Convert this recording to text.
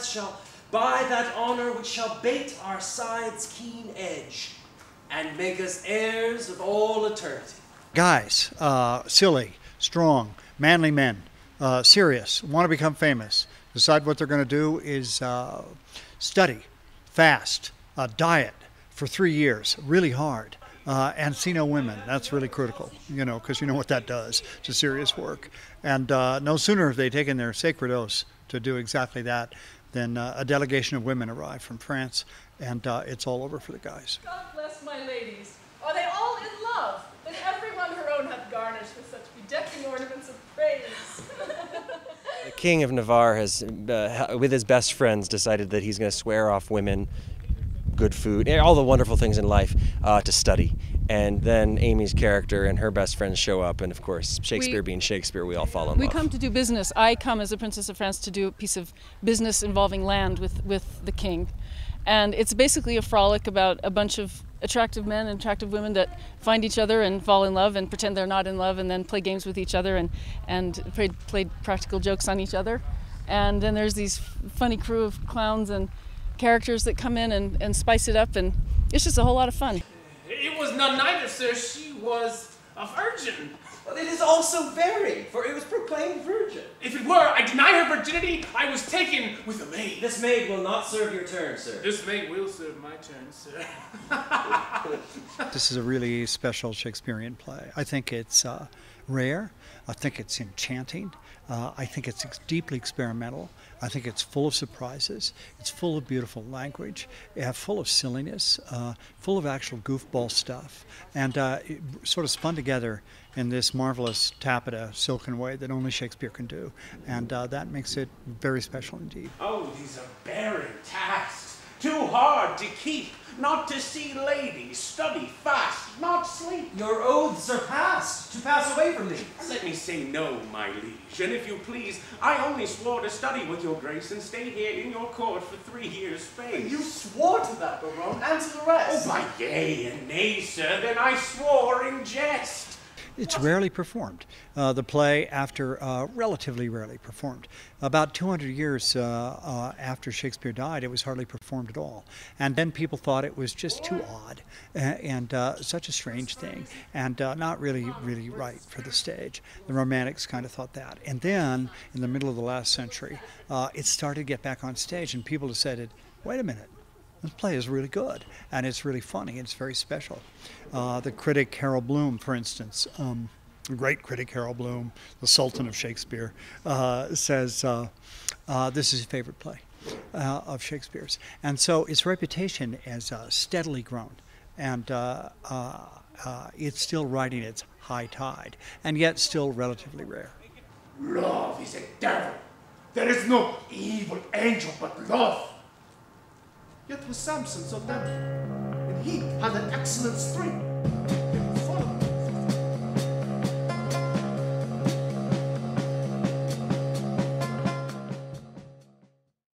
France shall buy that honor which shall bait our side's keen edge and make us heirs of all eternity. Guys, silly, strong, manly men, serious, want to become famous, decide what they're going to do is study, fast, diet for 3 years, really hard, and see no women. That's really critical, you know, because you know what that does to serious work. And no sooner have they taken their sacred oaths to do exactly that than a delegation of women arrive from France, and it's all over for the guys. God bless my ladies. Are they all in love? Then every one her own hath garnished with such bedecking ornaments of praise. The King of Navarre has, with his best friends, decided that he's going to swear off women, good food, all the wonderful things in life to study. And then Amy's character and her best friends show up, and of course, Shakespeare being Shakespeare, we all fall in love. We come to do business. I come as a Princess of France to do a piece of business involving land with the king. And it's basically a frolic about a bunch of attractive men and attractive women that find each other and fall in love and pretend they're not in love and then play games with each other and play practical jokes on each other. And then there's these funny crew of clowns and characters that come in and spice it up, and it's just a whole lot of fun. It was none neither, sir. She was a virgin. Well, it is also very, for it was proclaimed virgin. If it were, I deny her virginity. I was taken with a maid. This maid will not serve your turn, sir. This maid will serve my turn, sir. This is a really special Shakespearean play. I think it's rare. I think it's enchanting. I think it's deeply experimental. I think it's full of surprises. It's full of beautiful language, full of silliness, full of actual goofball stuff, and it sort of spun together in this marvelous taffeta silken way that only Shakespeare can do, and that makes it very special indeed. Oh, these are barren tasks, too hard to keep. Not to see ladies, study fast, not sleep. Your oaths are passed, to pass away from thee. Let me say no, my liege, and if you please, I only swore to study with your grace and stay here in your court for 3 years' space. You swore to that, Baron, and to the rest. Oh, by yea and nay, sir, then I swore in jest. It's rarely performed. The play, after relatively rarely performed. About 200 years after Shakespeare died, it was hardly performed at all. And then people thought it was just too odd and such a strange thing, and not really right for the stage. The Romantics kind of thought that. And then, in the middle of the last century, it started to get back on stage, and people decided, wait a minute. This play is really good, and it's really funny, and it's very special. The critic Harold Bloom, for instance, the great critic Harold Bloom, the Sultan of Shakespeare, says this is his favorite play of Shakespeare's. And so its reputation has steadily grown, and it's still riding its high tide, and yet still relatively rare. Love is a devil. There is no evil angel but love. Yet was Samson so tempted, and he had an excellent string.